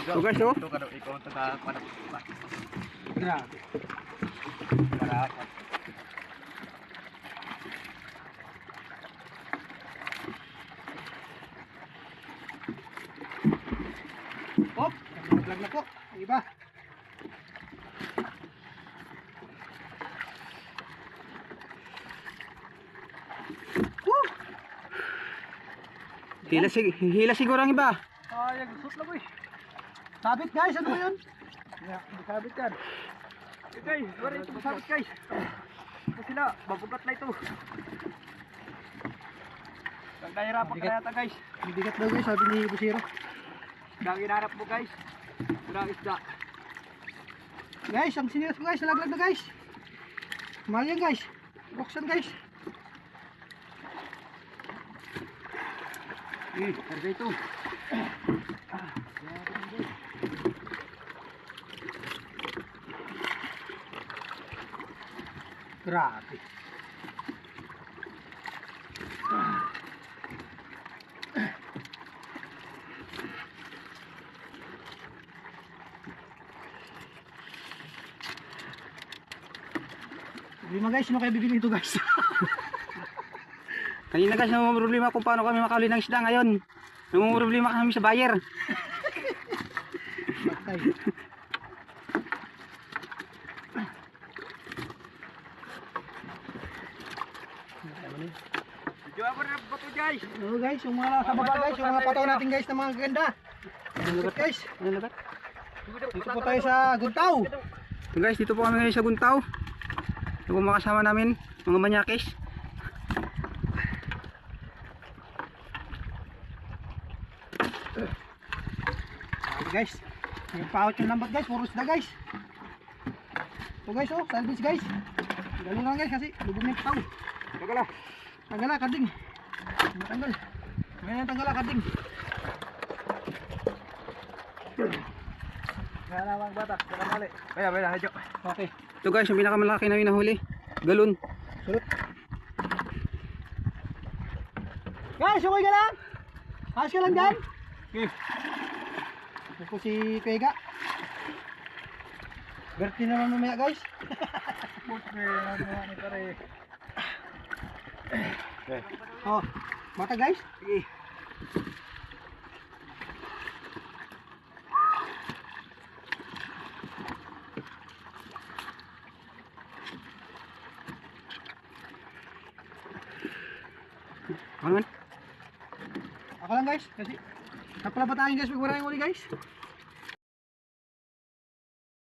So guys, oh. Ito ka daw, ikaw ito ka panap. Grabe. Para Oh, naglag na po. Ang iba. Woo! Hila siguro ang iba. sayang, susot na boy. Sabit guys, ano ba yun? Yeah, sabit yan. Okay, sorry ito sabit guys. Ito sila, babugat na ito. Nagkahirapan ka yata guys. Bibigat daw guys, sabi ni Busiro. Ang hinarap mo guys. Kurang isda. Guys, ang sinilas ko guys, nalaglag na guys. Mahal yan guys. Buksan guys. Harga ito. Grabe. Problema guys, sino kaya bibili ito guys? Kanina guys, problema kung paano kami makahuli ng isda ngayon. Problema kami sa buyer. Patay. Diyan pa rin bato guys. Oo guys, yung mga sa baba guys, yung mga pataw natin guys na mga ganda. Guys, Ano na ba? dito po tayo sa Guntaw. So guys, dito po kami ngayon sa Guntaw. Yung mga kasama namin, mga manyakis. Grabe guys, yung paot yung lambat guys, puro isda guys. So guys, oh, salvage guys. Gano'n lang guys kasi lubog na yung pataw. Teka lang. Tanggal kading. Matanggal. Ngayon tanggal kading. Kaya naman bata, saka mali. Kaya, hadyo. Okay. Ito guys, yung pinakamalaki namin nahuli. Galon. Surut. Guys, okay ka lang? Ayos ka lang dyan? Okay. Ito po si Pega. Berti naman mamaya guys. Putre, ano ni pare. Okay. Oh, mata guys. Sige. Ano man? Ako lang guys, kasi napala pa tayo guys, pag maraming uli guys.